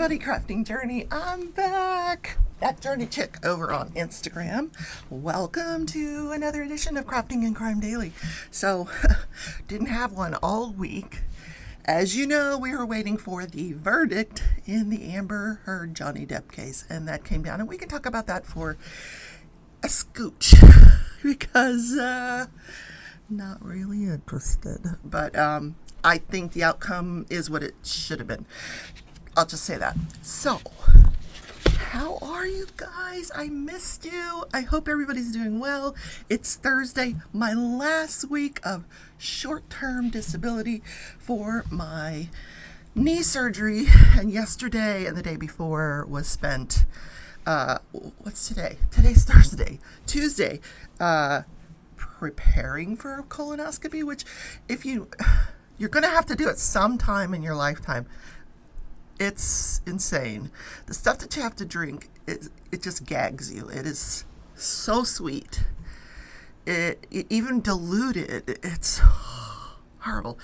everybody, Crafting Journey. I'm back. That Journey Chick over on Instagram. Welcome to another edition of Crafting and Crime Daily. So, didn't have one all week. As you know, we were waiting for the verdict in the Amber Heard Johnny Depp case, and that came down, and we can talk about that for a scooch because not really interested. But I think the outcome is what it should have been. I'll just say that. So, how are you guys? I missed you. I hope everybody's doing well. It's Thursday, my last week of short-term disability for my knee surgery. And yesterday and the day before was spent, what's today? Today's Thursday. Tuesday, preparing for a colonoscopy, which if you're going to have to do it sometime in your lifetime. It's insane. The stuff that you have to drink, it just gags you. It is so sweet. It even diluted. It's horrible.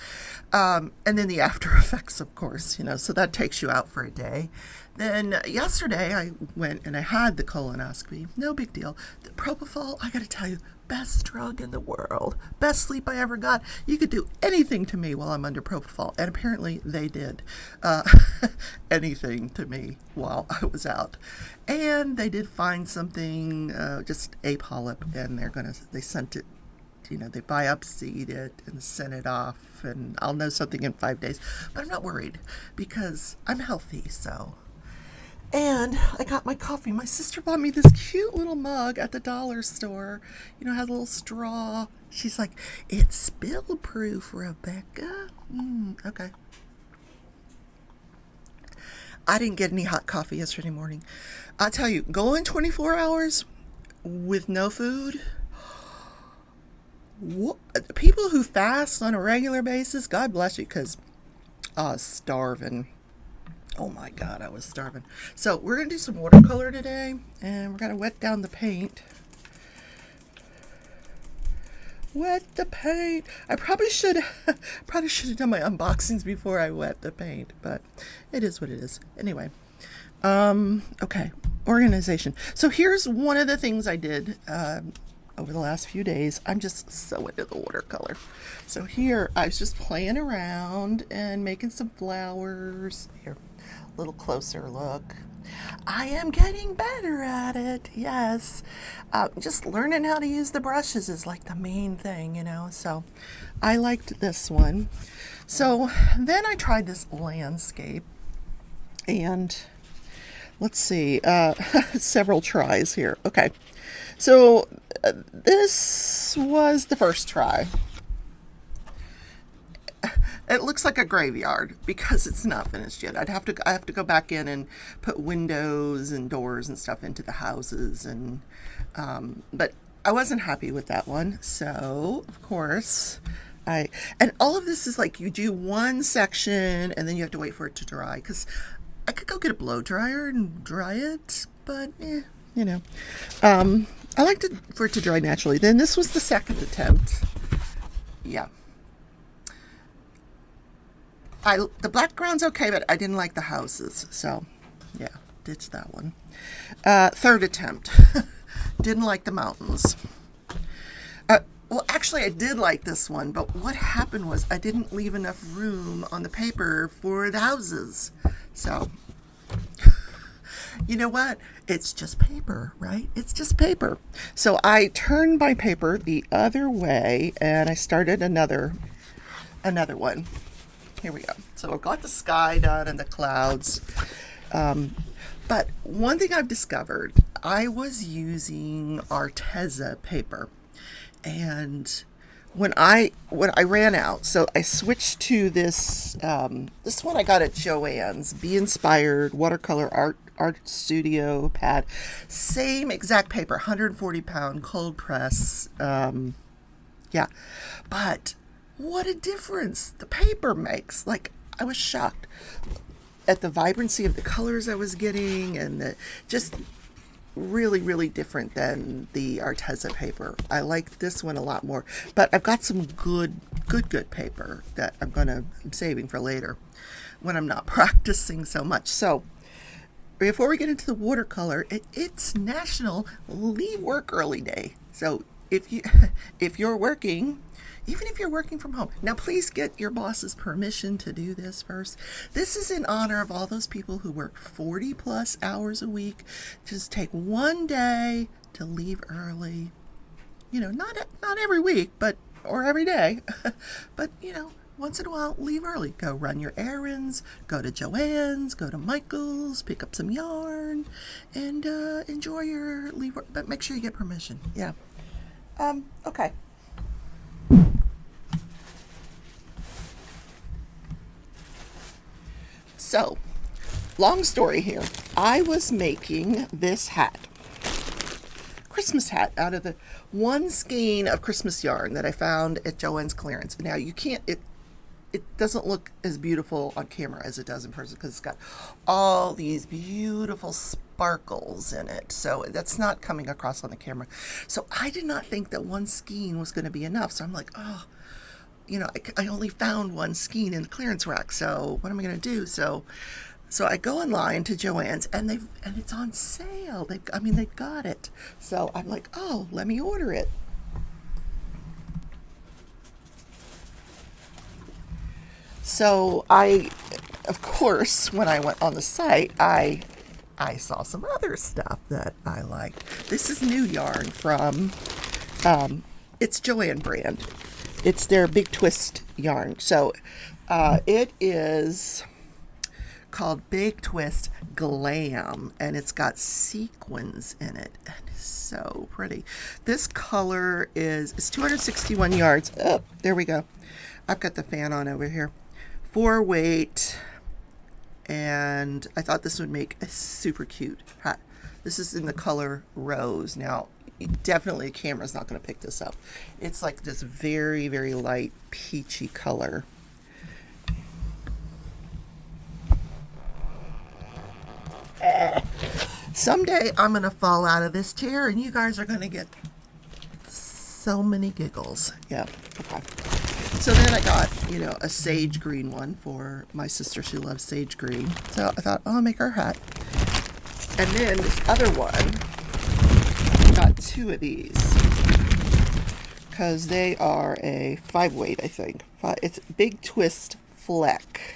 And then the after effects, of course, so that takes you out for a day. Then yesterday I went and I had the colonoscopy. No big deal. The propofol, I got to tell you, best drug in the world. Best sleep I ever got. You could do anything to me while I'm under propofol. And apparently they did anything to me while I was out. And they did find something, just a polyp, and they sent it, they biopsied it and sent it off. And I'll know something in 5 days. But I'm not worried because I'm healthy, so. And I got my coffee. My sister bought me this cute little mug at the dollar store. Has a little straw. She's like, it's spill-proof, Rebecca. Okay. I didn't get any hot coffee yesterday morning. I'll tell you, going 24 hours with no food. People who fast on a regular basis, God bless you, because I was starving. Oh my God, I was starving. So we're going to do some watercolor today, and we're going to wet down the paint. Wet the paint. I probably should have done my unboxings before I wet the paint, but it is what it is. Anyway, okay, organization. So here's one of the things I did over the last few days. I'm just so into the watercolor. So here, I was just playing around and making some flowers. Here. Little closer look. I am getting better at it. Yes. Just learning how to use the brushes is like the main thing, so I liked this one. So then I tried this landscape, and let's see, several tries here. Okay. So this was the first try. It looks like a graveyard because it's not finished yet. I have to go back in and put windows and doors and stuff into the houses, and but I wasn't happy with that one. So of course and all of this is like you do one section and then you have to wait for it to dry, because I could go get a blow dryer and dry it, but I liked it for it to dry naturally. Then this was the second attempt. Yeah. The background's okay, but I didn't like the houses. So, yeah, ditch that one. Third attempt. Didn't like the mountains. Well, actually, I did like this one, but what happened was I didn't leave enough room on the paper for the houses. So, you know what? It's just paper, right? It's just paper. So I turned my paper the other way, and I started another one. Here we go. So I've got the sky done and the clouds. But one thing I've discovered, I was using Arteza paper. And when I ran out, so I switched to this one I got at Joann's, Be Inspired Watercolor Art Studio pad. Same exact paper, 140 pound cold press. Yeah. But what a difference the paper makes. Like, I was shocked at the vibrancy of the colors I was getting, and just really, really different than the Arteza paper. I like this one a lot more, but I've got some good paper that I'm saving for later when I'm not practicing so much. So before we get into the watercolor, it's National Leave Work Early Day. So if you if you're working, even if you're working from home, now please get your boss's permission to do this first. This is in honor of all those people who work 40 plus hours a week. Just take one day to leave early. You know, not every week, or every day, but once in a while, leave early. Go run your errands, go to Joann's, go to Michael's, pick up some yarn, and enjoy your leave. But make sure you get permission. Yeah. Okay. So, long story here. I was making this hat. Christmas hat out of the one skein of Christmas yarn that I found at Joann's clearance. Now you can't, it doesn't look as beautiful on camera as it does in person because it's got all these beautiful sparkles in it. So that's not coming across on the camera. So I did not think that one skein was going to be enough. So I'm like, oh, I only found one skein in the clearance rack. So what am I going to do? So I go online to Joann's and it's on sale. They've got it. So I'm like, oh, let me order it. So of course, when I went on the site, I saw some other stuff that I liked. This is new yarn from, it's Joann brand. It's their Big Twist yarn. So it is called Big Twist Glam, and it's got sequins in it. And it's so pretty. This color it's 261 yards. Oh, there we go. I've got the fan on over here. 4 weight, and I thought this would make a super cute hat. This is in the color rose. Now, definitely the camera's not going to pick this up. It's like this very, very light peachy color. Someday I'm going to fall out of this chair and you guys are going to get so many giggles. Yeah, okay. So then I got, a sage green one for my sister. She loves sage green. So I thought, I'll make her hat. And then this other one, I got 2 of these because they are a 5 weight, I think. It's Big Twist Fleck.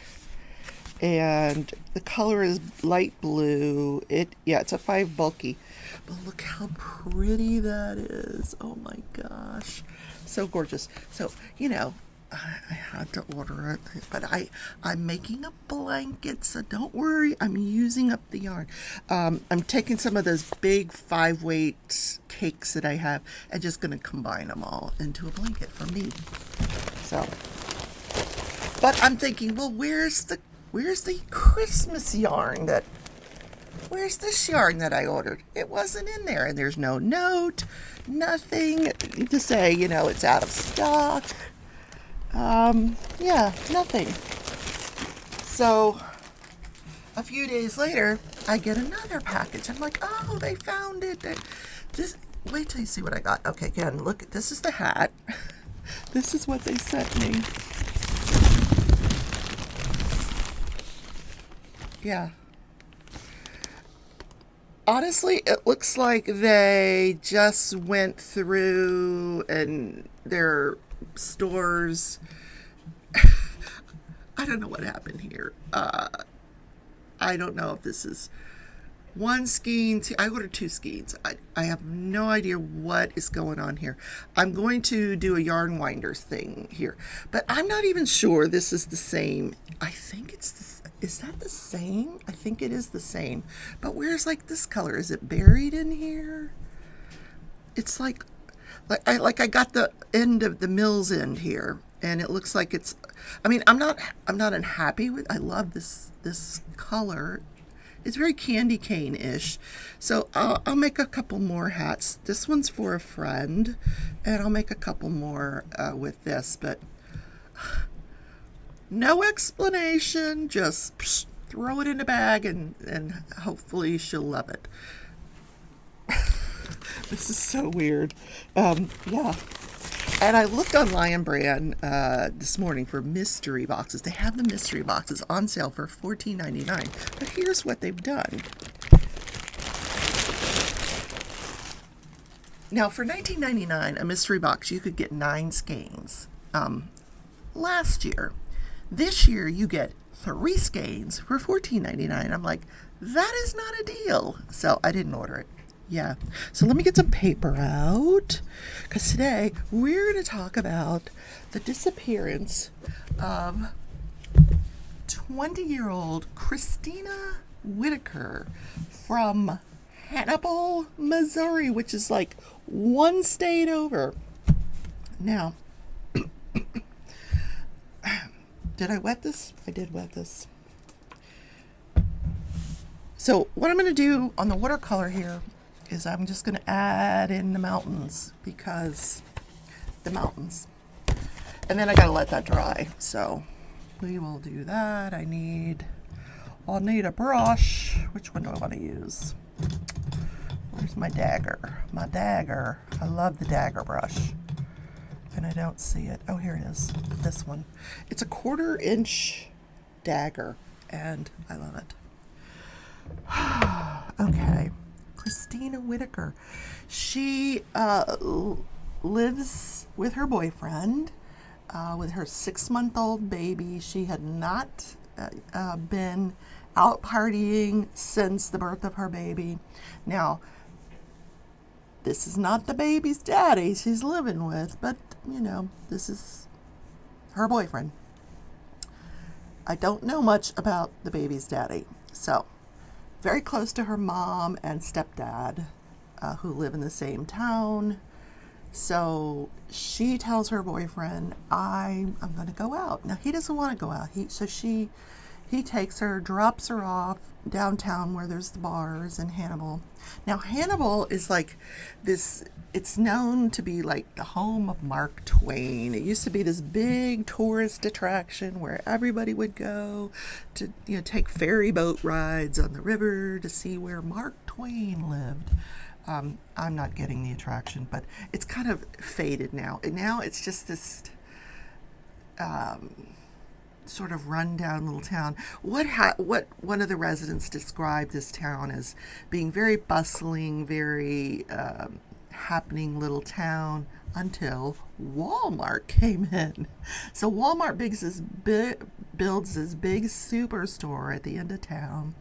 And the color is light blue. It's a 5 bulky. But look how pretty that is. Oh my gosh. So gorgeous. So, I had to order it, but I'm making a blanket, so don't worry. I'm using up the yarn. I'm taking some of those big 5 weight cakes that I have and just going to combine them all into a blanket for me. So, but I'm thinking, well, where's the Christmas yarn where's this yarn that I ordered? It wasn't in there, and there's no note, nothing to say, it's out of stock. Nothing. So a few days later, I get another package. I'm like, oh, they found it. Wait till you see what I got. Okay, again, look, this is the hat. This is what they sent me. Yeah. Honestly, it looks like they just went through and their stores. I don't know what happened here. I don't know if this is one skein. I ordered 2 skeins. I have no idea what is going on here. I'm going to do a yarn winder thing here, but I'm not even sure this is the same. I think it's is that the same? I think it is the same. But where's this color? Is it buried in here? It's like I got the end of the mill's end here, and it looks like it's. I'm not unhappy with. I love this color. It's very candy cane-ish. So I'll make a couple more hats. This one's for a friend, and I'll make a couple more with this, but no explanation. Just throw it in a bag, and hopefully she'll love it. This is so weird. Yeah. And I looked on Lion Brand this morning for mystery boxes. They have the mystery boxes on sale for $14.99. But here's what they've done. Now, for $19.99, a mystery box, you could get 9 skeins last year. This year, you get 3 skeins for $14.99. I'm like, that is not a deal. So I didn't order it. Yeah. So let me get some paper out, because today we're going to talk about the disappearance of 20-year-old Christina Whitaker from Hannibal, Missouri, which is like one state over. Now, did I wet this? I did wet this. So what I'm going to do on the watercolor here is I'm just going to add in the mountains, because the mountains. And then I got to let that dry. So we will do that. I'll need a brush. Which one do I want to use? Where's my dagger? My dagger. I love the dagger brush. And I don't see it. Oh, here it is. This one. It's a 1/4 inch dagger, and I love it. Okay. Christina Whitaker. She lives with her boyfriend, with her 6-month-old baby. She had not been out partying since the birth of her baby. Now, this is not the baby's daddy she's living with, but, you know, this is her boyfriend. I don't know much about the baby's daddy, so very close to her mom and stepdad, who live in the same town. So she tells her boyfriend, I'm going to go out. Now, he doesn't want to go out. He takes her, drops her off downtown where there's the bars in Hannibal. Now, Hannibal is like this, it's known to be like the home of Mark Twain. It used to be this big tourist attraction where everybody would go to, you know, take ferry boat rides on the river to see where Mark Twain lived. I'm not getting the attraction, but it's kind of faded now. And now it's just this sort of run-down little town. What one of the residents described this town as being very bustling, very happening little town, until Walmart came in. So Walmart builds this big superstore at the end of town,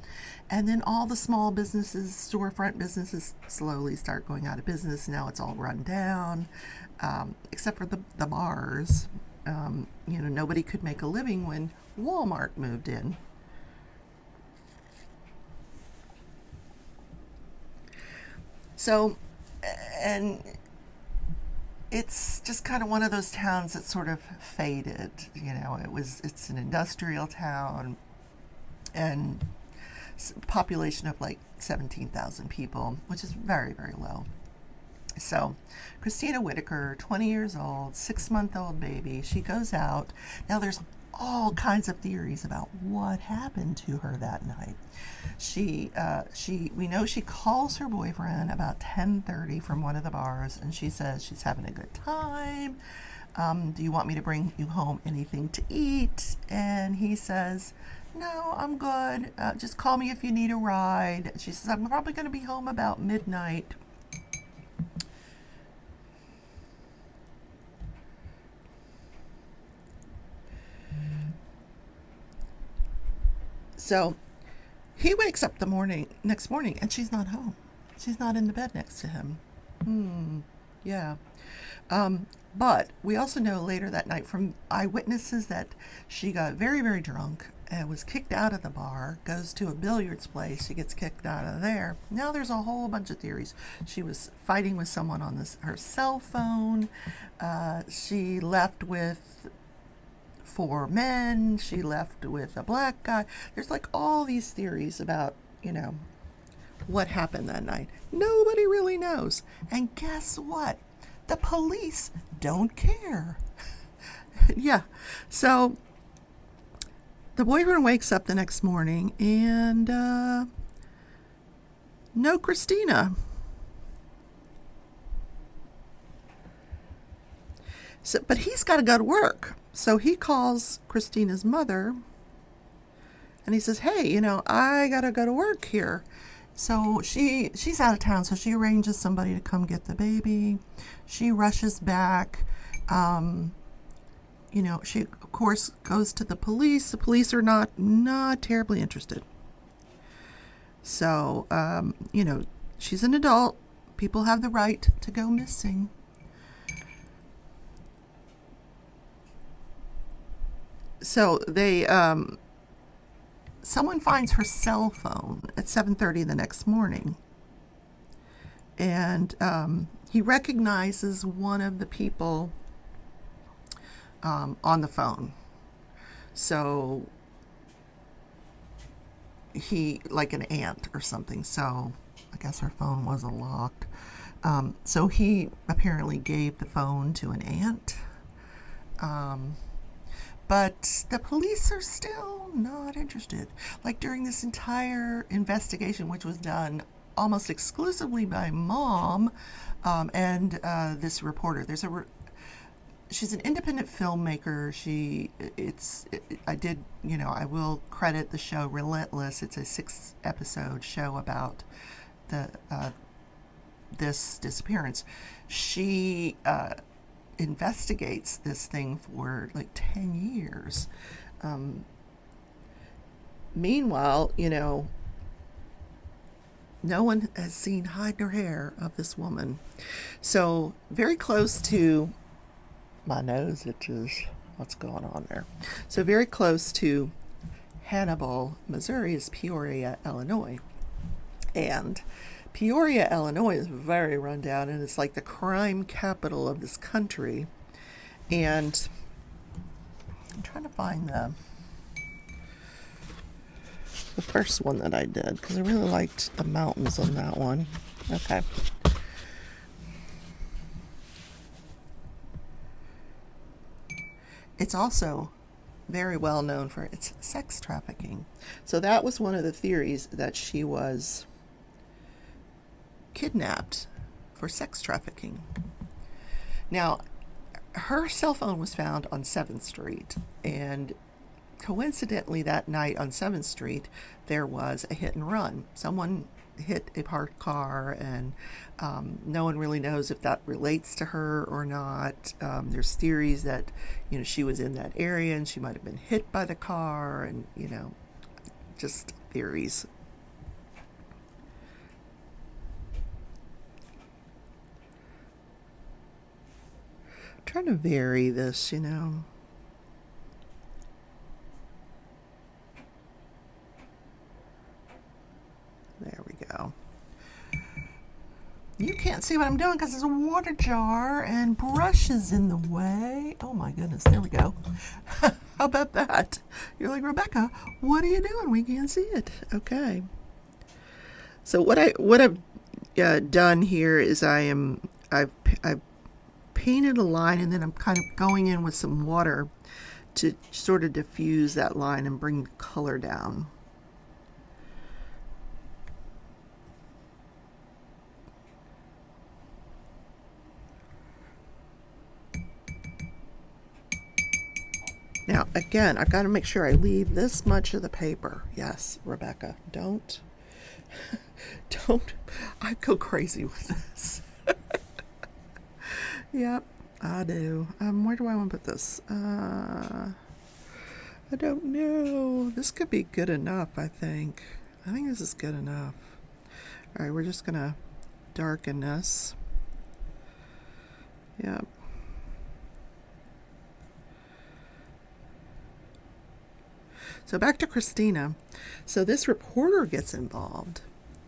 and then all the small businesses, storefront businesses, slowly start going out of business. Now it's all run down, except for the bars. You know, nobody could make a living when Walmart moved in. So, and it's just kind of one of those towns that sort of faded. You know, it's an industrial town, and population of like 17,000 people, which is very, very low. So Christina Whitaker, 20 years old, 6-month-old baby, she goes out. Now there's all kinds of theories about what happened to her that night. We know she calls her boyfriend about 10:30 from one of the bars, and she says she's having a good time. Do you want me to bring you home anything to eat? And he says, no, I'm good. Just call me if you need a ride. She says, I'm probably going to be home about midnight. So he wakes up next morning, and she's not home. She's not in the bed next to him. Yeah. But we also know later that night from eyewitnesses that she got very, very drunk and was kicked out of the bar, goes to a billiards place. She gets kicked out of there. Now there's a whole bunch of theories. She was fighting with someone on her cell phone. She left with 4 men. She left with a black guy. There's like all these theories about, you know, what happened that night. Nobody really knows. And guess what? The police don't care. Yeah. So the boyfriend wakes up the next morning and no Christina. So, but he's got to go to work. So he calls Christina's mother and he says, hey, I got to go to work here. So she's out of town, so she arranges somebody to come get the baby. She rushes back. She of course goes to the police. The police are not terribly interested. So, she's an adult. People have the right to go missing. So they, someone finds her cell phone at 7:30 the next morning. And he recognizes one of the people on the phone. So he, like an aunt or something. So I guess her phone wasn't locked. So he apparently gave the phone to an aunt. But the police are still not interested. Like during this entire investigation, which was done almost exclusively by Mom and this reporter. She's an independent filmmaker. I will credit the show Relentless. It's a 6-episode show about this disappearance. She investigates this thing for like 10 years. Meanwhile, no one has seen hide nor hair of this woman. So very close to, my nose itches. What's going on there? So very close to Hannibal, Missouri is Peoria, Illinois. And Peoria, Illinois is very run down, and it's like the crime capital of this country. And I'm trying to find the first one that I did, because I really liked the mountains on that one. Okay. It's also very well known for its sex trafficking. So that was one of the theories, that she was kidnapped for sex trafficking. Now, her cell phone was found on 7th Street, and coincidentally that night on 7th Street there was a hit and run. Someone hit a parked car, and no one really knows if that relates to her or not. There's theories that she was in that area and she might have been hit by the car, and just theories. I'm trying to vary this, There we go. You can't see what I'm doing because there's a water jar and brushes in the way. Oh my goodness, there we go. How about that? You're like, Rebecca, what are you doing? We can't see it. Okay. So what I've done here is I've painted a line, and then I'm kind of going in with some water to sort of diffuse that line and bring the color down. Now, again, I've got to make sure I leave this much of the paper. Yes, Rebecca, don't, I go crazy with this. Yep, I do. Where do I want to put this? I don't know. This could be good enough, I think. I think this is good enough. All right, we're just going to darken this. Yep. So back to Christina. So this reporter gets involved.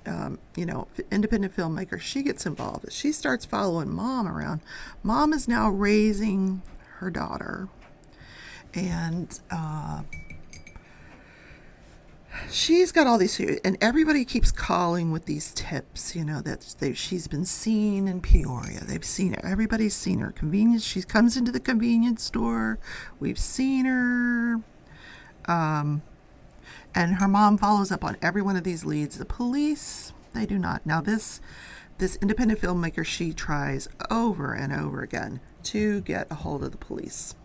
Independent filmmaker, she gets involved. She starts following Mom around. Mom is now raising her daughter, and she's got all these, and everybody keeps calling with these tips. That she's been seen in Peoria. They've seen her. Everybody's seen her. Convenience. She comes into the convenience store. We've seen her. And her mom follows up on every one of these leads. The police, they do not. Now this This independent filmmaker, she tries over and over again to get a hold of the police,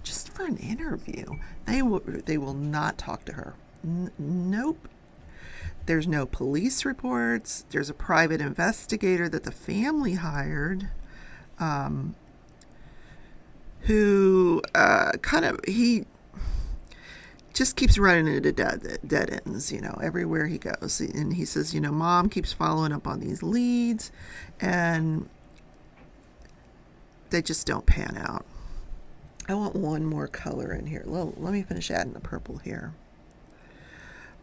just for an interview. They will not talk to her. Nope. There's no police reports. There's a private investigator that the family hired, who he just keeps running into dead ends, everywhere he goes. And he says, Mom keeps following up on these leads, and they just don't pan out. I want one more color in here. Let me finish adding the purple here.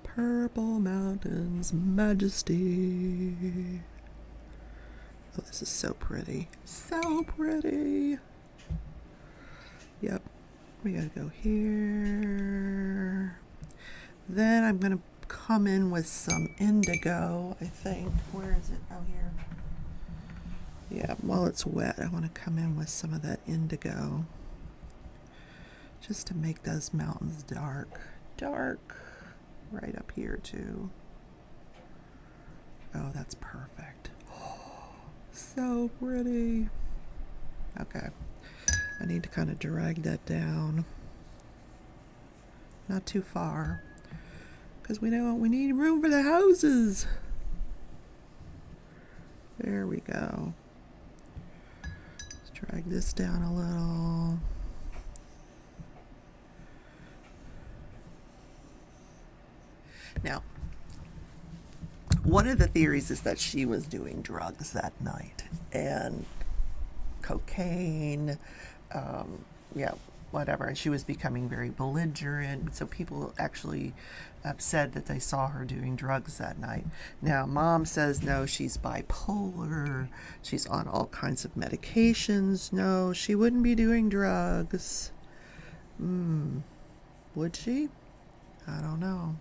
Purple Mountains Majesty. Oh, this is so pretty. So pretty. Yep. We gotta go here. Then I'm gonna come in with some indigo, I think. Where is it? Oh, here. Yeah, while it's wet, I want to come in with some of that indigo, just to make those mountains dark. Right up here too. Oh, that's perfect. Oh, so pretty. Okay. I need to kind of drag that down. Not too far, because we need room for the houses. There we go. Let's drag this down a little. Now, one of the theories is that she was doing drugs that night, and cocaine, whatever, and she was becoming very belligerent. So people actually said that they saw her doing drugs that night. Now, Mom says no, she's bipolar, she's on all kinds of medications. No, she wouldn't be doing drugs. Would she? I don't know.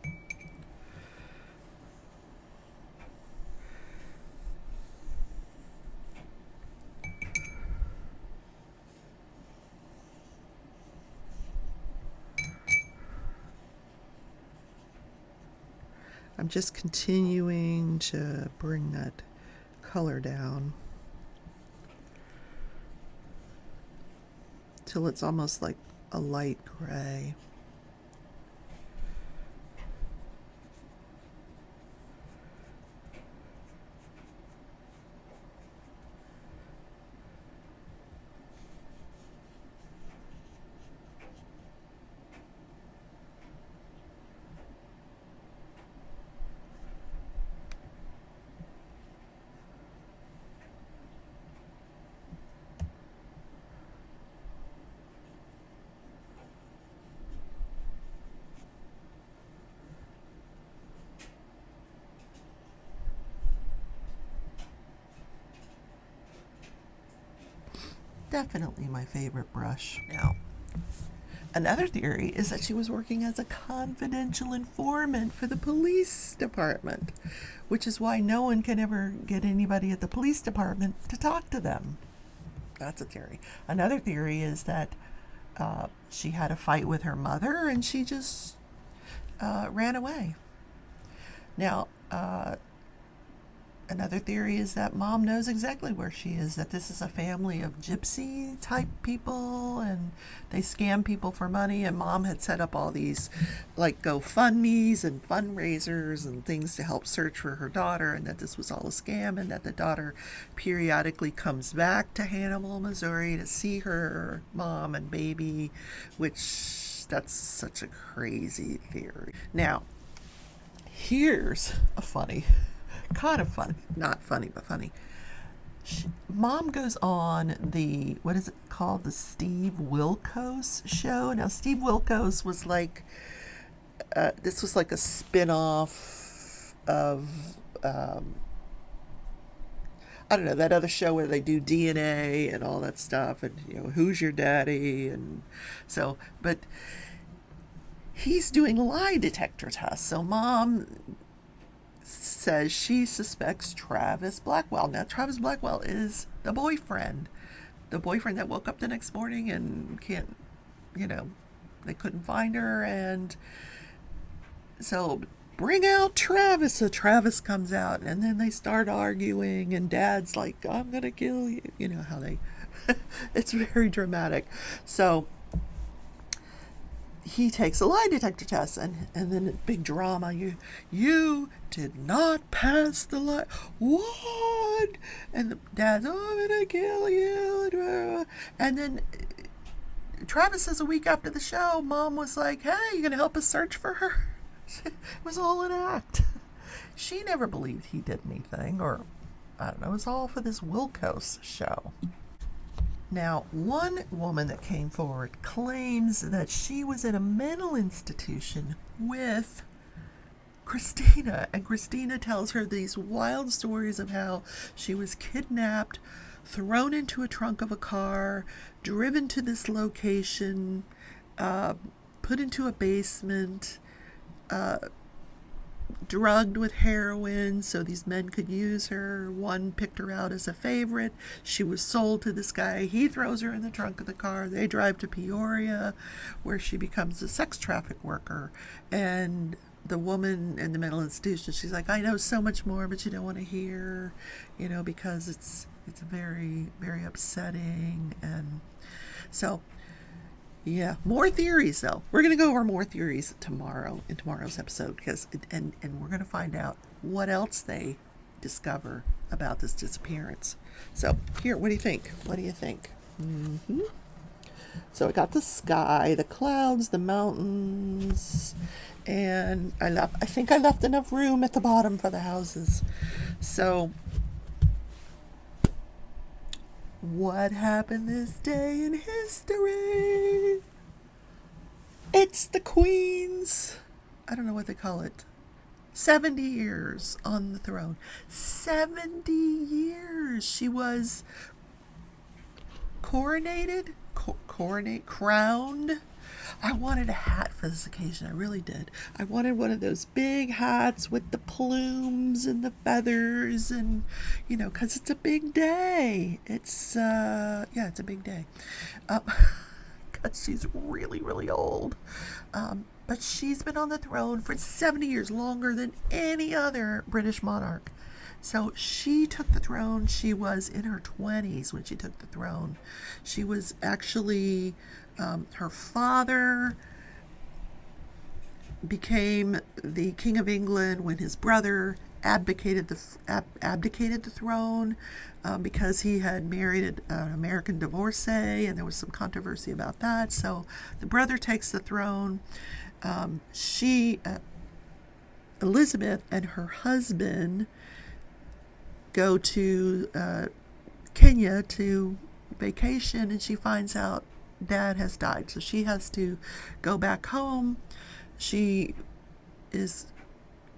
I'm just continuing to bring that color down till it's almost like a light gray. Definitely my favorite brush. Now, another theory is that she was working as a confidential informant for the police department, which is why no one can ever get anybody at the police department to talk to them. That's a theory. Another theory is that she had a fight with her mother and she just ran away. Now, another theory is that Mom knows exactly where she is, that this is a family of gypsy type people and they scam people for money, and Mom had set up all these like GoFundMes and fundraisers and things to help search for her daughter, and that this was all a scam, and that the daughter periodically comes back to Hannibal, Missouri to see her mom and baby, which that's such a crazy theory. Now, here's a funny, kind of funny, not funny, but funny. Mom goes on the, what is it called? The Steve Wilkos show. Now, Steve Wilkos was like, this was like a spin-off of, I don't know, that other show where they do DNA and all that stuff, and, who's your daddy? And so, but he's doing a lie detector test. So Mom says she suspects Travis Blackwell. Now, Travis Blackwell is the boyfriend that woke up the next morning and they couldn't find her. And so bring out Travis. So Travis comes out, and then they start arguing, and Dad's like, I'm gonna kill you. You know how they, it's very dramatic. So he takes a lie detector test, and then big drama. You did not pass the lie. What? And the Dad's, oh, I'm gonna kill you. And then Travis says a week after the show, Mom was like, hey, you gonna help us search for her? It was all an act. She never believed he did anything, or I don't know, it was all for this Wilkos show. Now, one woman that came forward claims that she was in a mental institution with Christina, and Christina tells her these wild stories of how she was kidnapped, thrown into a trunk of a car, driven to this location, put into a basement, drugged with heroin so these men could use her. One picked her out as a favorite. She was sold to this guy. He throws her in the trunk of the car. They drive to Peoria, where she becomes a sex traffic worker. And the woman in the mental institution, she's like, I know so much more, but you don't want to hear, because it's very, very upsetting. And so, yeah, more theories though. We're gonna go over more theories tomorrow in tomorrow's episode, because and we're gonna find out what else they discover about this disappearance. So here, what do you think? So I got the sky, the clouds, the mountains, and I think I left enough room at the bottom for the houses. So what happened this day in history? It's the Queen's, I don't know what they call it, 70 years on the throne. 70 years. She was coronated, crowned. I wanted a hat for this occasion. I really did. I wanted one of those big hats with the plumes and the feathers, and because it's a big day. It's it's a big day. Because she's really, really old. But she's been on the throne for 70 years, longer than any other British monarch. So she took the throne. She was in her 20s when she took the throne. She was actually, her father became the King of England when his brother abdicated the throne, because he had married an American divorcee, and there was some controversy about that. So the brother takes the throne. Elizabeth and her husband go to Kenya to vacation, and she finds out Dad has died, so she has to go back home. She is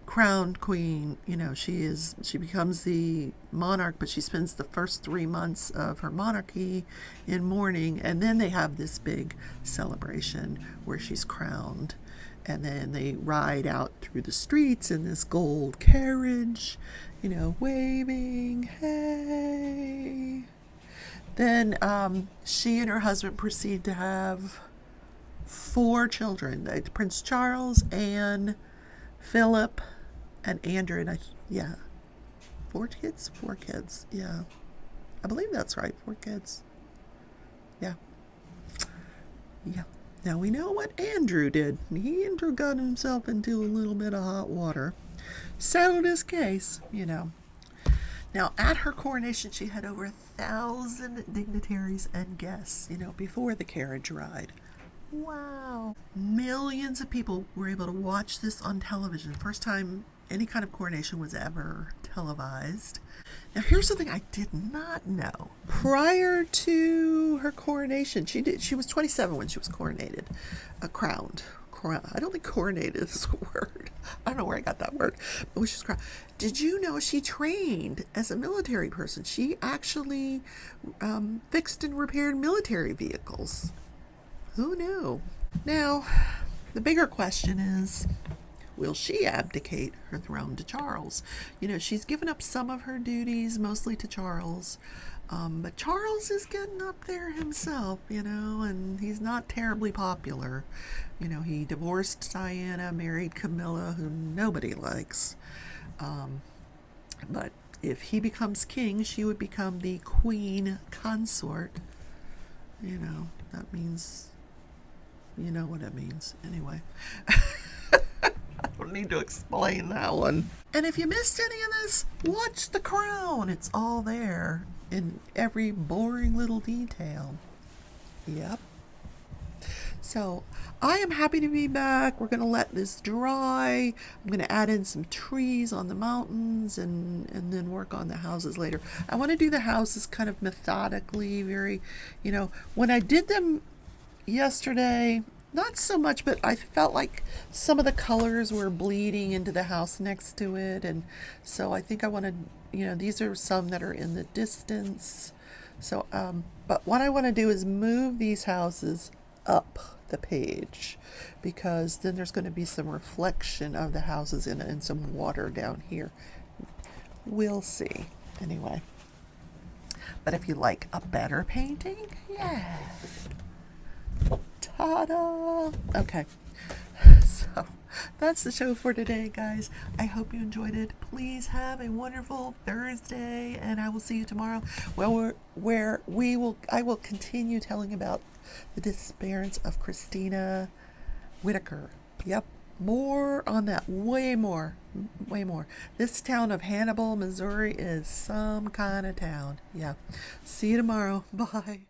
crowned queen. She becomes the monarch, but she spends the first 3 months of her monarchy in mourning, and then they have this big celebration where she's crowned, and then they ride out through the streets in this gold carriage, waving, hey. Then she and her husband proceed to have 4 children: Prince Charles, Anne, Philip, and Andrew. And 4 kids. Yeah, I believe that's right. 4 kids. Yeah. Now we know what Andrew did. Andrew got himself into a little bit of hot water. Settled his case. Now, at her coronation, she had over 1,000 dignitaries and guests, before the carriage ride. Wow. Millions of people were able to watch this on television. First time any kind of coronation was ever televised. Now, here's something I did not know. Prior to her coronation, she was 27 when she was crowned. I don't think coronated is a word. I don't know where I got that word. But she was crowned. Did you know she trained as a military person? She actually fixed and repaired military vehicles. Who knew? Now, the bigger question is, will she abdicate her throne to Charles? She's given up some of her duties, mostly to Charles. But Charles is getting up there himself, and he's not terribly popular. He divorced Diana, married Camilla, who nobody likes. But if he becomes king, she would become the queen consort. That means, you know what it means. Anyway, I don't need to explain that one. And if you missed any of this, watch The Crown. It's all there in every boring little detail. Yep. So I am happy to be back. We're going to let this dry. I'm going to add in some trees on the mountains and then work on the houses later. I want to do the houses kind of methodically, very, when I did them yesterday, not so much, but I felt like some of the colors were bleeding into the house next to it. And so I think I want to, these are some that are in the distance. So, but what I want to do is move these houses up the page, because then there's going to be some reflection of the houses in it and some water down here. We'll see. Anyway. But if you like a better painting, yeah. Ta-da! Okay. So that's the show for today, guys. I hope you enjoyed it. Please have a wonderful Thursday, and I will see you tomorrow. Well, I will continue telling about the disappearance of Christina Whitaker. Yep, more on that. Way more. This town of Hannibal, Missouri is some kind of town. Yeah. See you tomorrow. Bye.